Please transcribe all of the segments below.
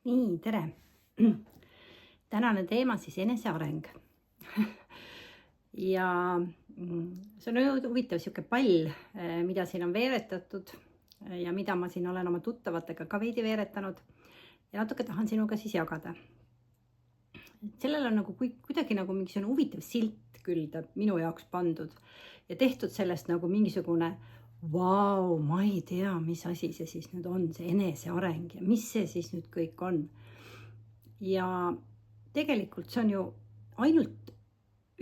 Nii, tere! Tänane teema siis eneseareng. Ja see on huvitav sihuke pall, mida siin on veeretatud ja mida ma siin olen oma tuttavatega ka veidi veeretanud ja natuke tahan sinuga siis jagada. Sellel on nagu kuidagi nagu mingisugune huvitav silt külda minu jaoks pandud ja tehtud sellest nagu mingisugune vau, ma ei tea, mis asi see siis nüüd on, see eneseareng ja mis see siis nüüd kõik on. Ja tegelikult see on ju ainult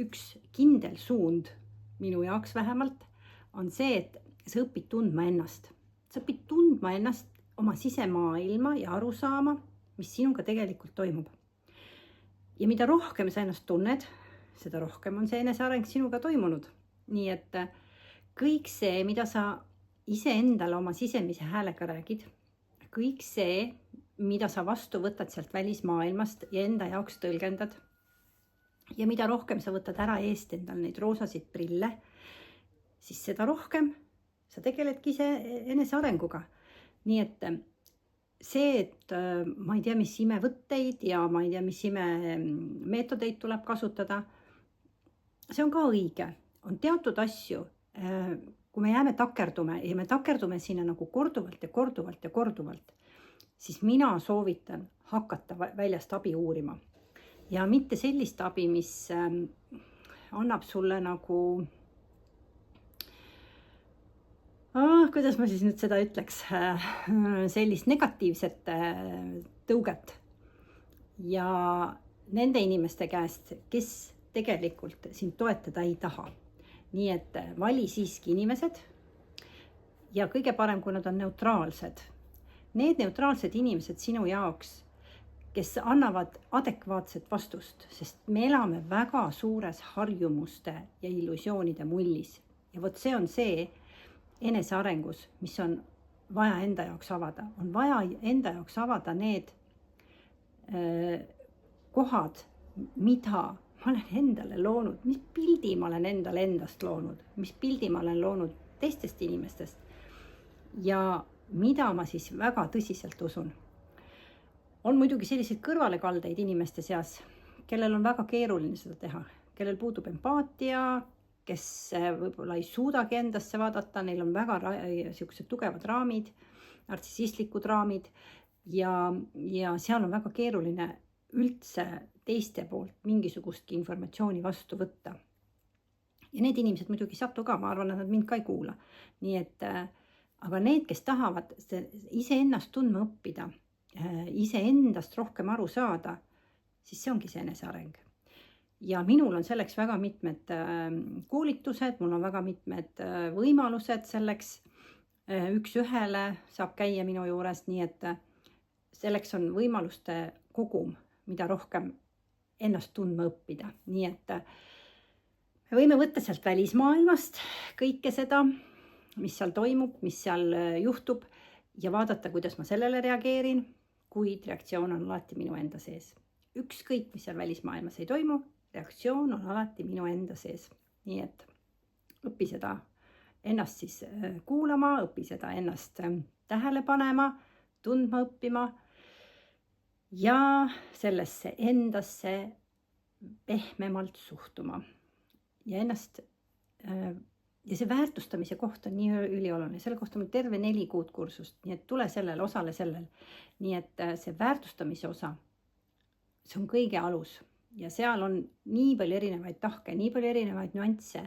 üks kindel suund, minu jaoks vähemalt, on see, et sa õpid tundma ennast. Sa õpid tundma ennast, oma sisemaailma ja aru saama, mis sinuga tegelikult toimub. Ja mida rohkem sa ennast tunned, seda rohkem on see eneseareng sinuga toimunud. Nii et kõik see, mida sa iseendale oma sisemise häälega räägid, kõik see, mida sa vastu võtad sealt välismaailmast ja enda jaoks tõlgendad, ja mida rohkem sa võtad ära eest endal neid roosasid prille, siis seda rohkem sa tegeledki ise enesearenguga. Nii et see, et ma ei tea, mis imevõtteid ja ma ei tea, mis imemeetodeid tuleb kasutada, see on ka õige. On teatud asju, kui me jääme takerdume ja me takerdume sinna nagu korduvalt ja korduvalt ja korduvalt, siis mina soovitan hakata väljast abi uurima. Ja mitte sellist abi, mis annab sulle nagu, kuidas ma siis nüüd seda ütleks, sellist negatiivset tõuget. Ja nende inimeste käest, kes tegelikult sind toetada ei taha. Nii et vali siiski inimesed ja kõige parem, kui nad on neutraalsed. Need neutraalsed inimesed sinu jaoks, kes annavad adekvaatset vastust, sest me elame väga suures harjumuste ja illusioonide mullis. Ja vot see on see enesearengus, mis on vaja enda jaoks avada. On vaja enda jaoks avada need kohad, mida ma olen endale loonud, mis pildi ma olen endale endast loonud, mis pildi ma olen loonud teistest inimestest ja mida ma siis väga tõsiselt usun. On muidugi selliseid kõrvalekaldeid inimeste seas, kellel on väga keeruline seda teha, kellel puudub empaatia, kes võib-olla ei suudagi endasse vaadata, neil on väga sellised tugevad raamid, nartsissistlikud raamid ja seal on väga keeruline üldse teiste poolt mingisugustki informatsiooni vastu võtta. Ja need inimesed muidugi ei satu ka, ma arvan, et nad mind ka ei kuula. Nii et, aga need, kes tahavad ise ennast tundma õppida, ise endast rohkem aru saada, siis see ongi see eneseareng. Ja minul on selleks väga mitmed koolitused, mul on väga mitmed võimalused selleks. Üks ühele saab käia minu juures, nii et selleks on võimaluste kogum, mida rohkem ennast tundma õppida. Nii et me võime võtta sealt välismaailmast kõike seda, mis seal toimub, mis seal juhtub ja vaadata, kuidas ma sellele reageerin, kuid reaktsioon on alati minu enda sees. Ükskõik, mis seal välismaailmas ei toimu, reaktsioon on alati minu enda sees. Nii et õpi seda ennast siis kuulama, õpi seda ennast tähele panema, tundma õppima ja sellesse endasse pehmemalt suhtuma. Ja ennast ja see väärtustamise koht on nii ülioluline. Selle kohta on terve 4 kuud kursust, nii et tule sellel, osale sellel. Nii et see väärtustamise osa, see on kõige alus. Ja seal on nii palju erinevaid tahke, nii palju erinevaid nüansse,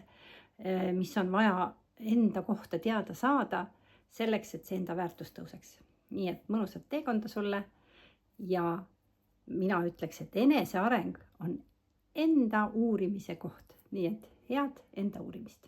mis on vaja enda kohta teada saada, selleks, et see enda väärtus tõuseks. Nii et mõnusat teekonda sulle ja mina ütleks, et eneseareng on enda uurimise koht. Nii et head enda uurimist.